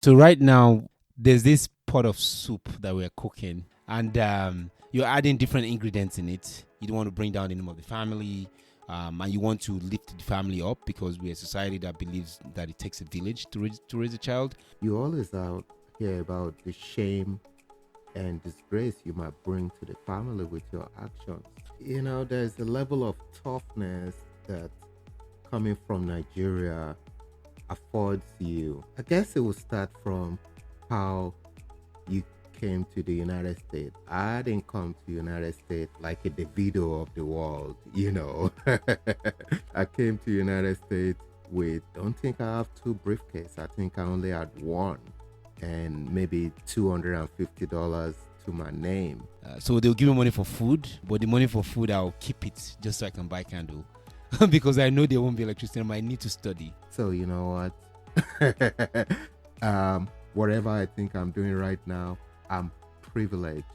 So right now, there's this pot of soup that we're cooking, and you're adding different ingredients in it. You don't want to bring down the name of the family, and you want to lift the family up because we're a society that believes that it takes a village to raise a child. You always hear about the shame and disgrace you might bring to the family with your actions. There's a level of toughness that coming from Nigeria affords you. I guess it will start from how you came to the United States. I didn't come to the United States like a Davido of the world. I came to the United States with, don't think I have two briefcases. I think I only had one and maybe $250 to my name. So they'll give me money for food, but the money for food I'll keep it just so I can buy candle. Because I know there won't be electricity. I might need to study. So you know what? Whatever I think I'm doing right now, I'm privileged,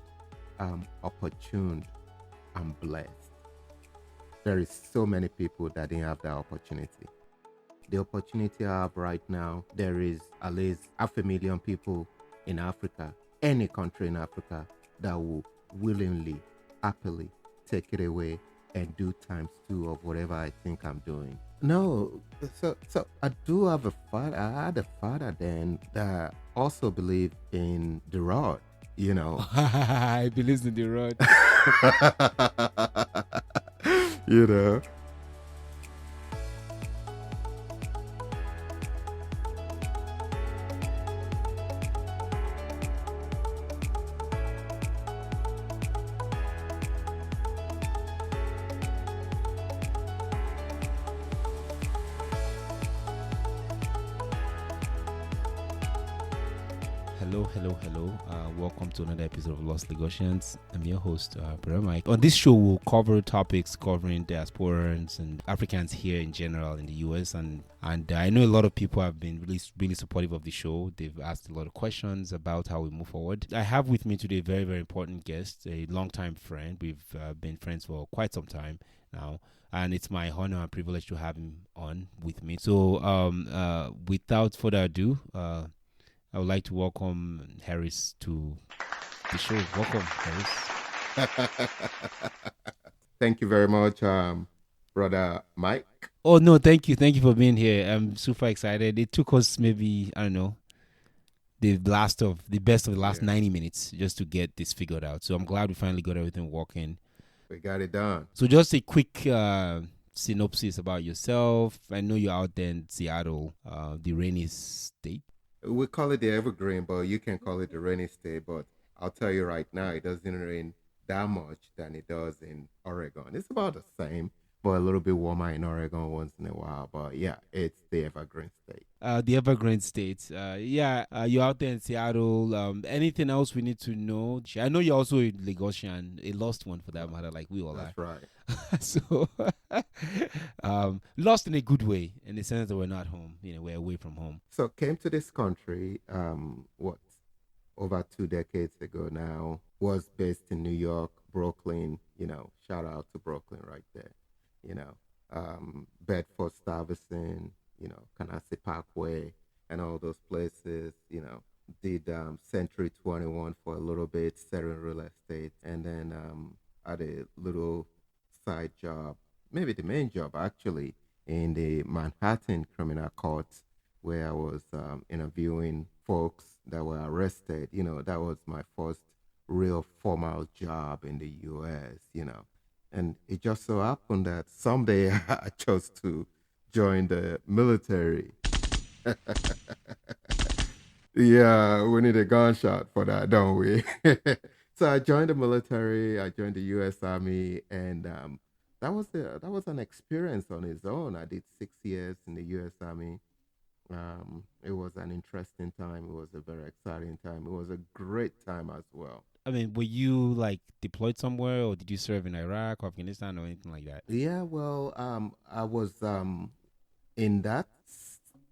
I'm opportuned, I'm blessed. There is so many people that didn't have that opportunity. The opportunity I have right now, there is at least 500,000 people in Africa, any country in Africa, that will willingly, happily take it away and do times two of whatever I think I'm doing. No, so I do have a father. I had a father then that also believed in the rod, I believe in the road. you know. Hello. Welcome to another episode of Lost Lagosians. I'm your host, Brother Mike. On this show, we'll cover topics covering diasporans and Africans here in general in the US. And I know a lot of people have been really supportive of the show. They've asked a lot of questions about how we move forward. I have with me today a very, very important guest, a longtime friend. We've been friends for quite some time now. And it's my honor and privilege to have him on with me. So without further ado, I would like to welcome Harris to the show. Welcome, Harris. Thank you very much, brother Mike. Oh no, thank you for being here. I'm super excited. It took us maybe, I don't know, the best of the last 90 minutes just to get this figured out. So I'm glad we finally got everything working. We got it done. So just a quick synopsis about yourself. I know you're out there in Seattle, the rainy state. We call it the evergreen, but you can call it the rainy state. But I'll tell you right now, it doesn't rain that much than it does in Oregon. It's about the same, but a little bit warmer in Oregon once in a while. But yeah, it's the evergreen state. The evergreen states. You're out there in Seattle. Anything else we need to know? I know you're also a Lagosian, a lost one for that matter, like we all That's are. right. So, lost in a good way, in the sense that we're not home. We're away from home. So came to this country, what, over 2 decades ago now. Was based in New York, Brooklyn. Shout out to Brooklyn right there. You know, Bedford Stuyvesant. Canarsie Parkway and all those places. Did Century 21 for a little bit, selling real estate, and then had a little side job, maybe the main job actually, in the Manhattan Criminal Court, where I was interviewing folks that were arrested. That was my first real formal job in the US. And it just so happened that someday I chose to join the military. Yeah, we need a gunshot for that, don't we? So I joined the military. I joined the U.S. Army, and that was an experience on its own. I did 6 years in the U.S. Army. It was an interesting time. It was a very exciting time. It was a great time as well. I mean, were you like deployed somewhere, or did you serve in Iraq or Afghanistan or anything like that? Yeah, well, I was in that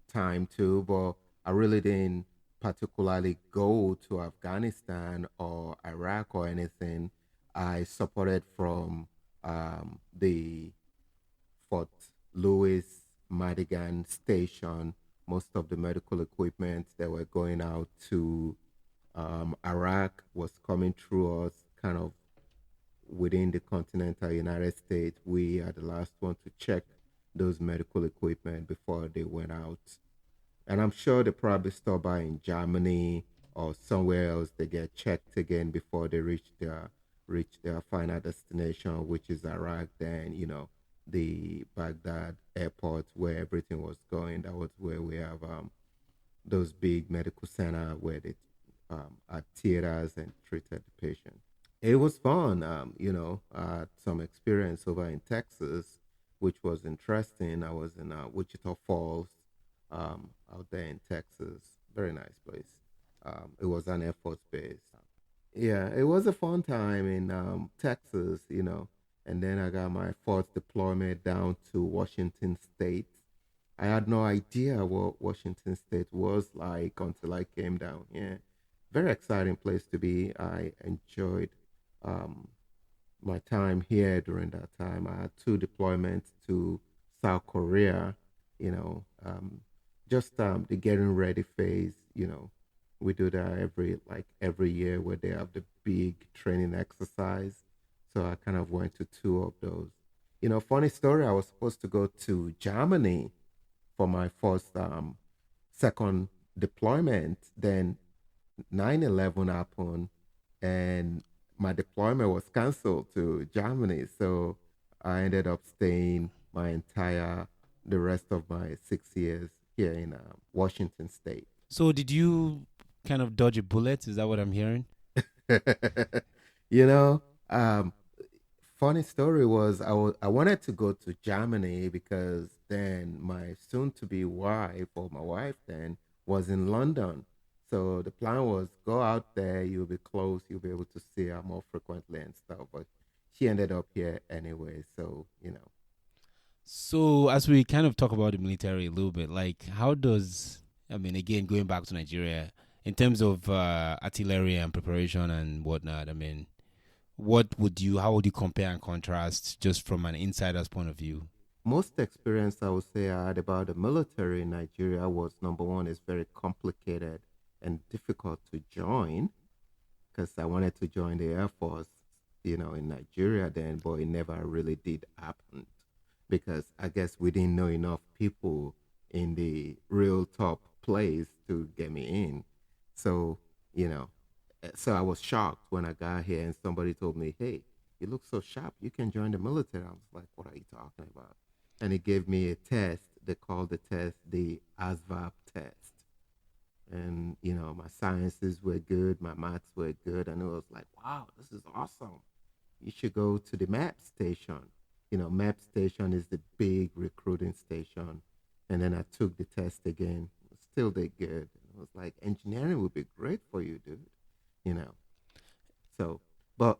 time too, but I really didn't particularly go to Afghanistan or Iraq or anything. I supported from the Fort Lewis Madigan station most of the medical equipment that were going out to Iraq was coming through us, kind of within the continental United States. We are the last one to check those medical equipment before they went out. And I'm sure they probably stop by in Germany or somewhere else. They get checked again before they reach their final destination, which is Iraq. Then the Baghdad airport where everything was going. That was where we have those big medical center where they had theaters and treated the patient. It was fun. I had some experience over in Texas, which was interesting. I was in Wichita Falls, out there in Texas. Very nice place. It was an Air Force base. Yeah, it was a fun time in Texas. And then I got my fourth deployment down to Washington State. I had no idea what Washington State was like until I came down here. Very exciting place to be. I enjoyed um, my time here during that time. I had two deployments to South Korea, you know, um, just the getting ready phase. We do that every year where they have the big training exercise. So I kind of went to two of those. Funny story, I was supposed to go to Germany for my first second deployment. Then 9/11 happened and my deployment was canceled to Germany. So I ended up staying the rest of my 6 years here in Washington State. So did you kind of dodge a bullet? Is that what I'm hearing? you know, um, Funny story was I wanted to go to Germany because then my soon to be wife or my wife then was in London. So the plan was go out there, you'll be close, you'll be able to see her more frequently and stuff. But she ended up here anyway. So. So as we kind of talk about the military a little bit, like again, going back to Nigeria, in terms of artillery and preparation and whatnot, how would you compare and contrast just from an insider's point of view? Most experience I would say I had about the military in Nigeria was number one, is very complicated and difficult to join because I wanted to join the Air Force, in Nigeria then, but it never really did happen because I guess we didn't know enough people in the real top place to get me in. So, you know, so I was shocked when I got here and somebody told me, "Hey, you look so sharp. You can join the military." I was like, "What are you talking about?" And he gave me a test. They called the test the ASVAB test. And, my sciences were good, my maths were good. And it was like, wow, this is awesome. You should go to the MAP station. MAP station is the big recruiting station. And then I took the test again. Still did good. It was like, engineering would be great for you, dude. You know. So, but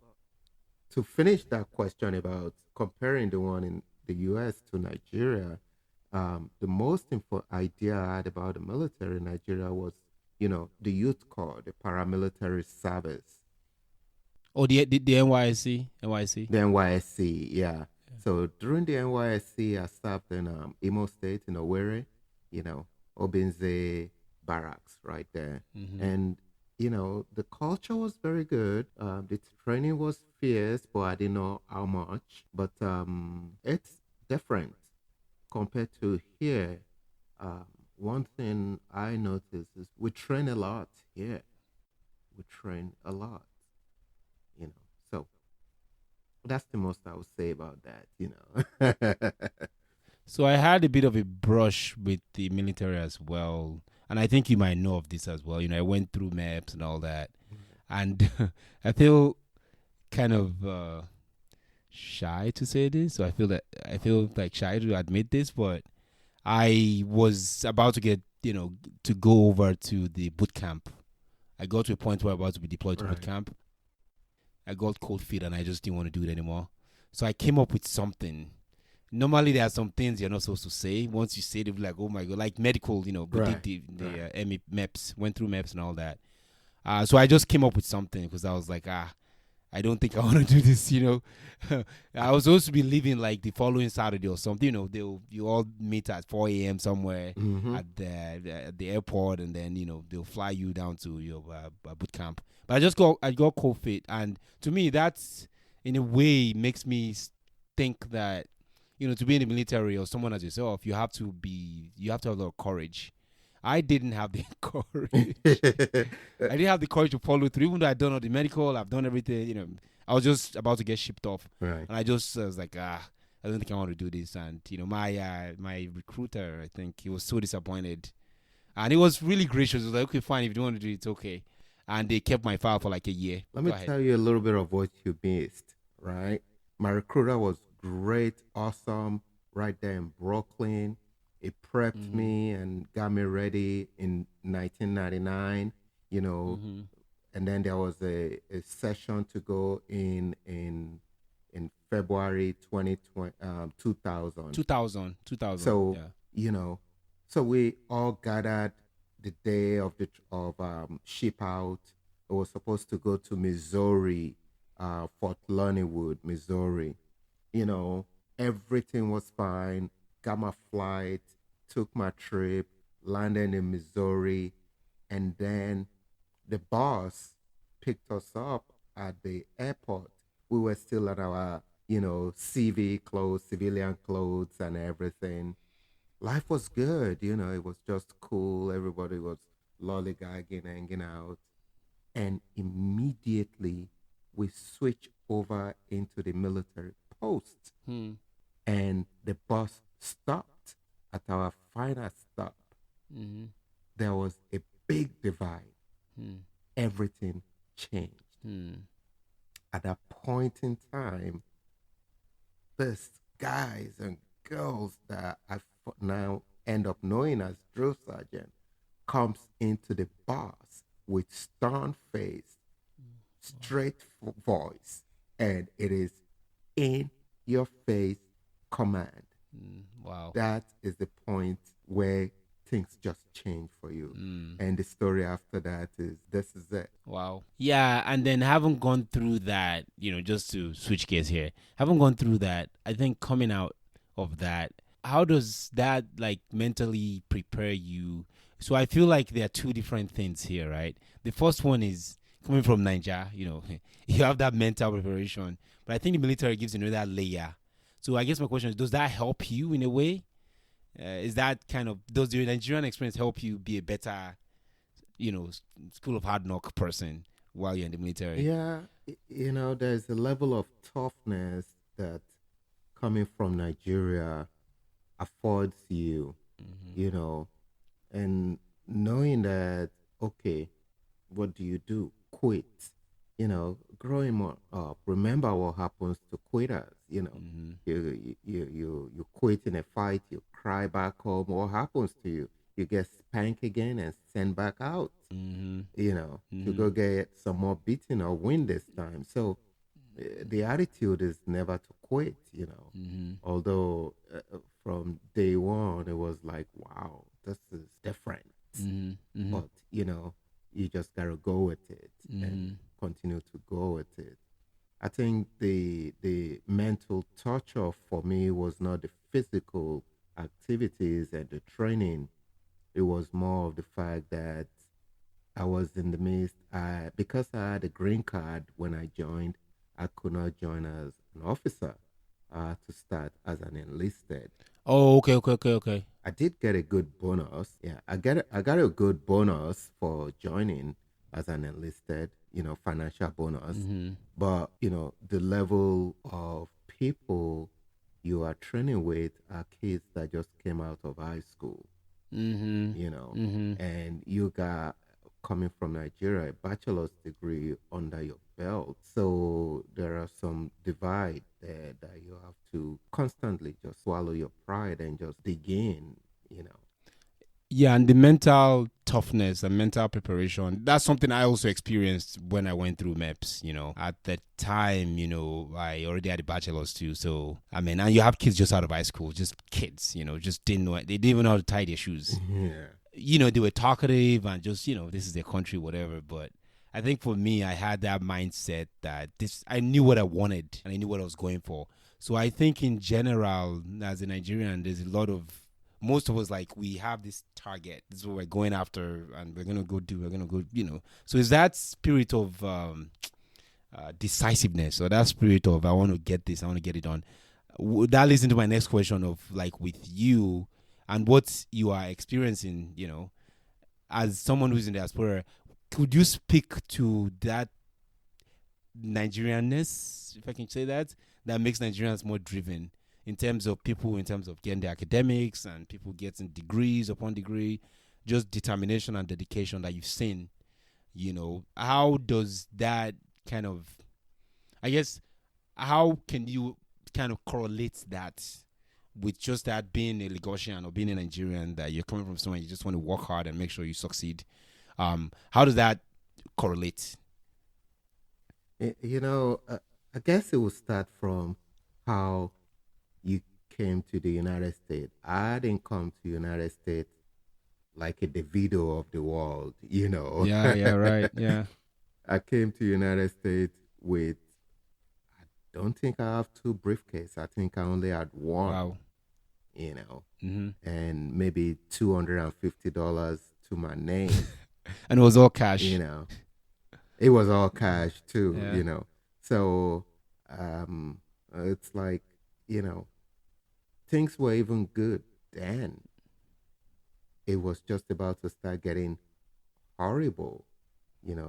to finish that question about comparing the one in the US to Nigeria, the most important idea I had about the military in Nigeria was, the youth corps, the paramilitary service. Oh, the NYSC? The NYSC, yeah. So during the NYSC, I served in Imo State in Owerri, Obinze barracks right there. Mm-hmm. And, the culture was very good. The training was fierce, but I didn't know how much. But it's different compared to here. One thing I noticed is we train a lot here. We train a lot, So that's the most I would say about that. So I had a bit of a brush with the military as well. And I think you might know of this as well. I went through maps and all that. And I feel kind of shy to say this. So I feel like shy to admit this, but I was about to get, to go over to the boot camp. I got to a point where I was about to be deployed to boot camp. I got cold feet and I just didn't want to do it anymore. So I came up with something. Normally, there are some things you're not supposed to say. Once you say it, they'll be like, oh my God, like medical, we did the MEPS, went through MEPS and all that. So I just came up with something because I was like, I don't think I want to do this, I was supposed to be leaving like the following Saturday or something, you all meet at 4 a.m. somewhere Mm-hmm. at the airport, and then, they'll fly you down to your boot camp. But I got cold feet, and to me, that's in a way makes me think that, to be in the military or someone as yourself, you have to have a lot of courage. I didn't have the courage. I didn't have the courage to follow through, even though I'd done all the medical, I've done everything. I was just about to get shipped off, Right. and I was like, I don't think I want to do this. And my recruiter, I think he was so disappointed, and he was really gracious. He was like, okay, fine, if you don't want to do it, it's okay. And they kept my file for like a year. Let me tell you a little bit of what you missed, right? My recruiter was great, awesome, right there in Brooklyn. It prepped me and got me ready in 1999, and then there was a session to go in February 2020, 2000. 2000. So, yeah. So we all gathered the day of ship out. It was supposed to go to Missouri, Fort Leonard, Missouri. Everything was fine. Got my flight, took my trip, landed in Missouri, and then the boss picked us up at the airport. We were still at our, CV clothes, civilian clothes, and everything. Life was good, it was just cool. Everybody was lollygagging, hanging out. And immediately we switched over into the military post. And the bus stopped at our final stop. There was a big divide. Everything changed. At that point in time, these guys and girls that I now end up knowing as drill sergeant comes into the bus with stern face, straight voice, and it is in your face command. Wow. That is the point where things just change for you. And the story after that is this is it. Wow. Yeah, and then haven't gone through that, just to switch gears here, haven't gone through that, I think coming out of that, how does that like mentally prepare you? So I feel like there are two different things here, right? The first one is coming from Nigeria, you have that mental preparation, but I think the military gives another layer. So I guess my question is, does that help you in a way? Is that does your Nigerian experience help you be a better, school of hard knock person while you're in the military? Yeah, there's a level of toughness that coming from Nigeria affords you, and knowing that, okay, what do you do? Quit. Growing up, remember what happens to quitters. You quit in a fight, you cry back home. What happens to you? You get spanked again and sent back out. To go get some more beating or win this time. So the attitude is never to quit. Although from day one it was like, wow, this is different. But you just gotta go with it and continue to go with it. I think the mental torture for me was not the physical activities and the training. It was more of the fact that I was in the midst. Because I had a green card when I joined, I could not join as an officer. I had to start as an enlisted. Oh, okay. I did get a good bonus. Yeah, I got a good bonus for joining as an enlisted, financial bonus. But, the level of people you are training with are kids that just came out of high school, and you got, coming from Nigeria, a bachelor's degree under your belt. So there are some divide there that you have to constantly just swallow your pride and just dig in. Yeah, and the mental toughness and mental preparation, that's something I also experienced when I went through MEPS, At the time, I already had a bachelor's too. So, and you have kids just out of high school, just kids, just didn't know it. They didn't even know how to tie their shoes. Yeah. They were talkative and just, this is their country, whatever. But I think for me, I had that mindset that I knew what I wanted and I knew what I was going for. So I think in general, as a Nigerian, there's a lot of, most of us, like, we have this target. This is what we're going after, and we're going to go, So it's that spirit of decisiveness, or that spirit of, I want to get this, I want to get it done. That leads into my next question of, like, with you and what you are experiencing, as someone who's in the diaspora, could you speak to that Nigerianness, if I can say that makes Nigerians more driven in terms of getting their academics and people getting degrees upon degree, just determination and dedication that you've seen, how does that kind of, I guess, how can you kind of correlate that with just that being a Lagosian or being a Nigerian, that you're coming from somewhere, you just want to work hard and make sure you succeed? How does that correlate? I guess it will start from how you came to the United States. I didn't come to the United States like a Davido of the world. Yeah, right. Yeah. I came to the United States with, I don't think I have 2 briefcases. I think I only had one. Wow. And maybe $250 to my name. And it was all cash. It was all cash too, Yeah. So it's like, things were even good then. It was just about to start getting horrible,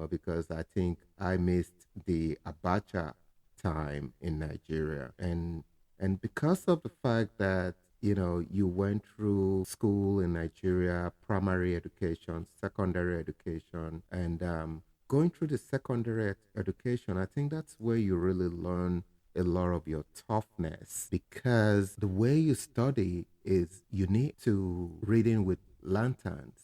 because I think I missed the Abacha time in Nigeria. And because of the fact that, you went through school in Nigeria, primary education, secondary education, and going through the secondary education, I think that's where you really learn a lot of your toughness, because the way you study is unique to reading with lanterns,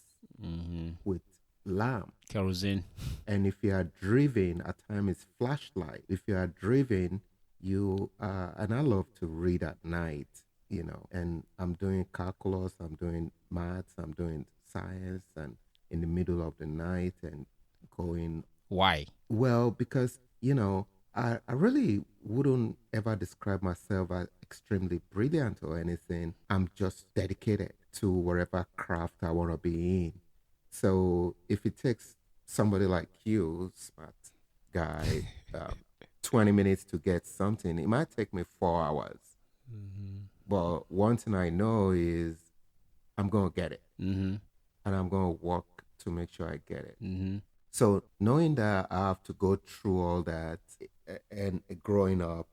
with lamp, kerosene. And if you are driven, at times it's flashlight. If you are driven, and I love to read at night, and I'm doing calculus, I'm doing maths, I'm doing science, and in the middle of the night and going. Why? Well, because, I really wouldn't ever describe myself as extremely brilliant or anything. I'm just dedicated to whatever craft I want to be in. So if it takes somebody like you, smart guy, 20 minutes to get something, it might take me 4 hours. But one thing I know is I'm going to get it. And I'm going to work to make sure I get it. So knowing that I have to go through all that and growing up,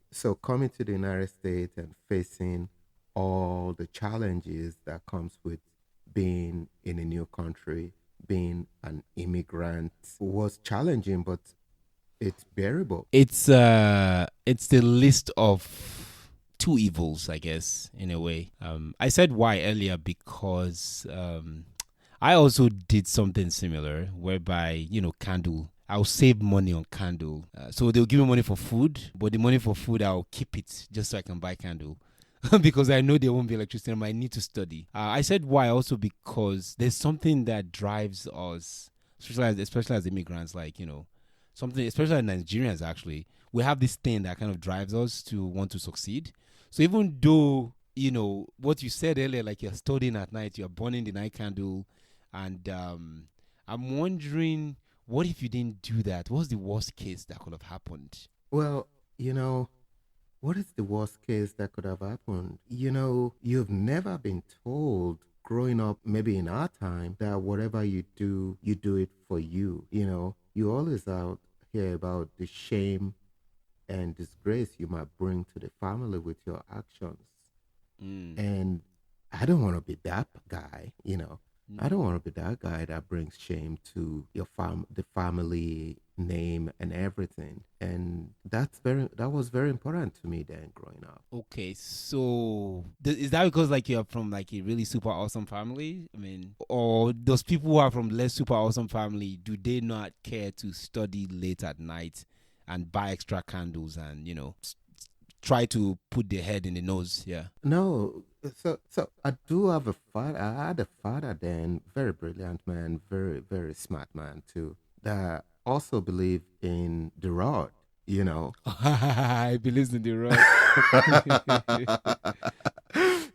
so coming to the United States and facing all the challenges that comes with being in a new country, being an immigrant, was challenging, but it's bearable. It's the list of 2 evils, I guess, in a way. I said why earlier because I also did something similar, whereby, candle. I'll save money on candle. So they'll give me money for food, but the money for food, I'll keep it just so I can buy candle. Because I know there won't be electricity and I need to study. I said why also because there's something that drives us, especially as immigrants, like, something, especially as Nigerians, actually. We have this thing that kind of drives us to want to succeed. So even though, what you said earlier, like you're studying at night, you're burning the night candle, and I'm wondering, what if you didn't do that? What's the worst case that could have happened? Well, what is the worst case that could have happened? You've never been told growing up, maybe in our time, that whatever you do it for you. You always out hear about the shame and disgrace you might bring to the family with your actions. And I don't want to be that guy, I don't want to be that guy that brings shame to your the family name and everything. And that was very important to me then growing up. Okay, so is that because, like, you're from, like, a really super awesome family? I mean, or those people who are from less super awesome family, do they not care to study late at night and buy extra candles and, try to put their head in the nose? Yeah. No, so I do have a father. I had a father then, very brilliant man, very very smart man too. That also believe in the rod, you know. I believe in the rod.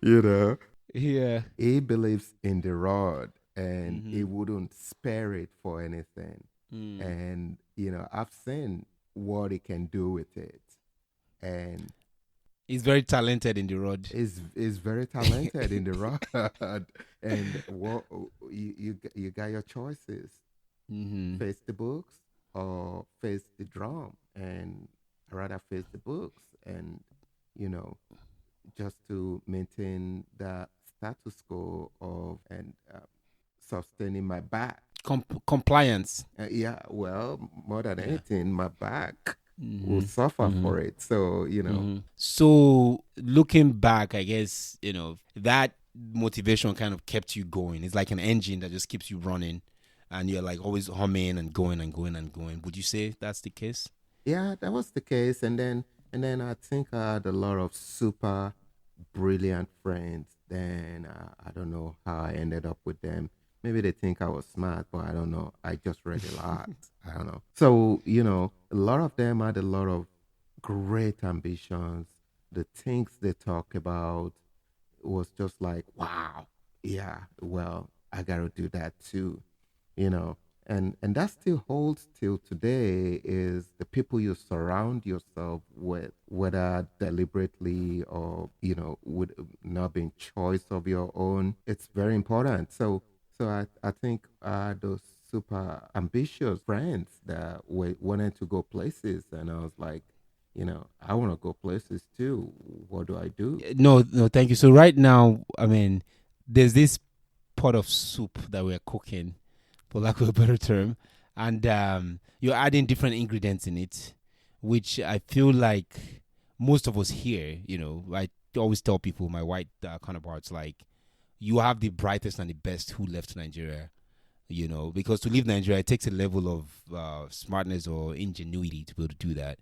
You know, Yeah. he believes in the rod and he Mm-hmm. wouldn't spare it for anything. Mm. And, you know, I've seen what he can do with it. And He's very talented in the rod. is very talented in the rod. And what you got your choices: Mm-hmm. face the books or face the drum. And I rather face the books, and you know, just to maintain the status quo of and sustaining my back. Compliance. Yeah, well, more than Yeah. anything, my back will Mm-hmm. suffer Mm-hmm. for it. So, you know, Mm-hmm. So looking back, I guess, that motivation kind of kept you going. It's like an engine that just keeps you running and you're like always humming and going and going and going. Would you say that's the case? yeah, that was the case. And then I think I had a lot of super brilliant friends. Then I don't know how I ended up with them. Maybe they think I was smart, but I don't know. I just read a lot. I don't know. So, you know, a lot of them had a lot of great ambitions. The things they talk about was just like, wow, yeah, well, I got to do that too, you know. And that still holds till today is the people you surround yourself with, whether deliberately or, you know, with not being choice of your own. It's very important. So I think those super ambitious friends that wanted to go places, and I was like, you know, I want to go places too. What do I do? No, no, thank you. So right now, I mean, there's this pot of soup that we're cooking, for lack of a better term, and you're adding different ingredients in it, which I feel like most of us here, I always tell people, my white counterparts, like, you have the brightest and the best who left Nigeria, because to leave Nigeria, it takes a level of smartness or ingenuity to be able to do that.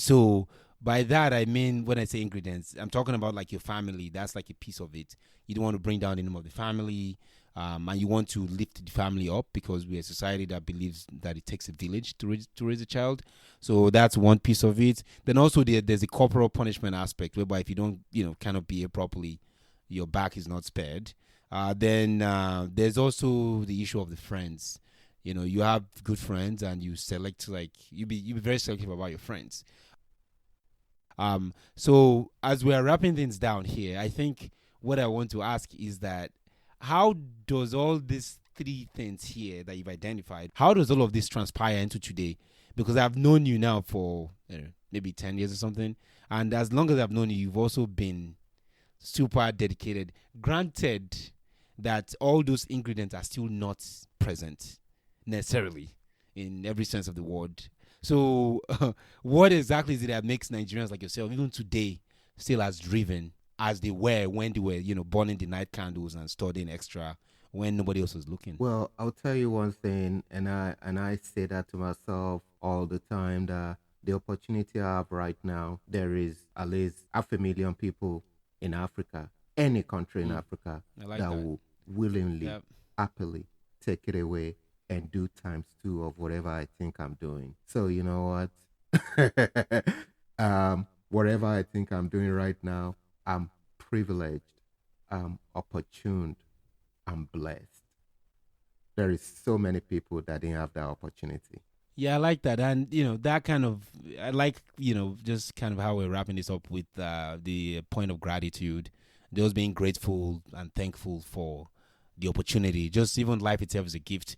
So by that, I mean, when I say ingredients, I'm talking about like your family. That's like a piece of it. You don't want to bring down the name of the family, and you want to lift the family up because we're a society that believes that it takes a village to raise a child. So that's one piece of it. Then also there's a corporal punishment aspect, whereby if you don't, kind of behave properly, your back is not spared. Then there's also the issue of the friends. You have good friends, and you select, like, you be very selective about your friends. So as we are wrapping things down here, I think what I want to ask is that how does all these three things here that you've identified, how does all of this transpire into today? Because I've known you now for maybe 10 years or something, and as long as I've known you, you've also been super dedicated. Granted that all those ingredients are still not present necessarily in every sense of the word. So, what exactly is it that makes Nigerians like yourself, even today, still as driven as they were when they were, burning the night candles and studying extra when nobody else was looking? Well, I'll tell you one thing, and I say that to myself all the time, that the opportunity I have right now, there is at least 500,000 people in Africa, any country in Africa, I like that that. will willingly, Yep. happily take it away and do times two of whatever I think I'm doing. So you know what? Whatever I think I'm doing right now, I'm privileged, I'm opportuned, I'm blessed. There is so many people that didn't have that opportunity. Yeah, I like that. And, that kind of, I like, just kind of how we're wrapping this up with the point of gratitude, those being grateful and thankful for the opportunity. Just even life itself is a gift.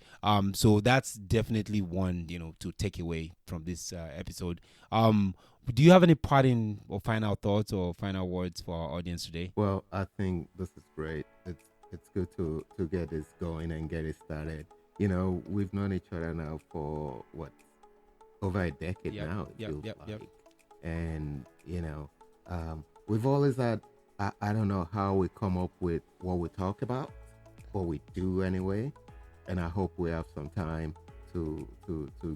So that's definitely one, to take away from this episode. Do you have any parting or final thoughts or final words for our audience today? Well, I think this is great. It's good to get this going and get it started. You know, we've known each other now for what, over a decade Yep, now, it yep, feels yep, like. yep. And we've always had, I don't know how we come up with what we talk about, but we do anyway. And I hope we have some time to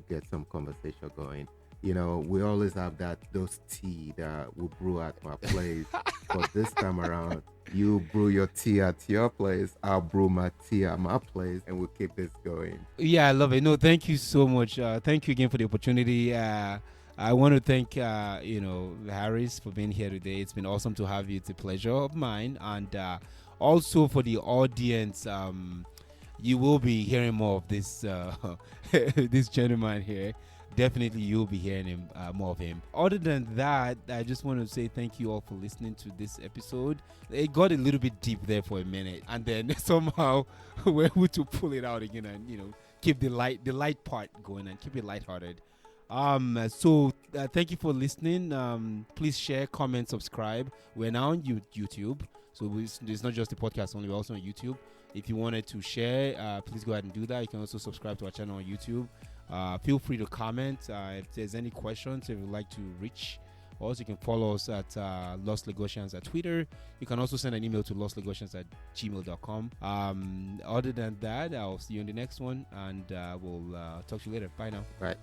get some conversation going. We always have those tea that we brew at my place. But this time around, you brew your tea at your place, I'll brew my tea at my place, and we'll keep this going. Yeah, I love it. No, thank you so much. Thank you again for the opportunity. I want to thank Harris for being here today. It's been awesome to have you. It's a pleasure of mine, and also for the audience. You will be hearing more of this this gentleman here. Definitely, you'll be hearing him more of him. Other than that, I just want to say thank you all for listening to this episode. It got a little bit deep there for a minute, and then somehow we're able to pull it out again, and keep the light part going and keep it lighthearted. So thank you for listening. Please share, comment, subscribe. We're now on YouTube, so it's not just the podcast only. We're also on YouTube. If you wanted to share, please go ahead and do that. You can also subscribe to our channel on YouTube. Feel free to comment if there's any questions, if you'd like to reach. Also, you can follow us at Lost Lagosians at Twitter. You can also send an email to lostlagosians@gmail.com. Other than that, I'll see you in the next one, and we'll talk to you later. Bye now. Bye.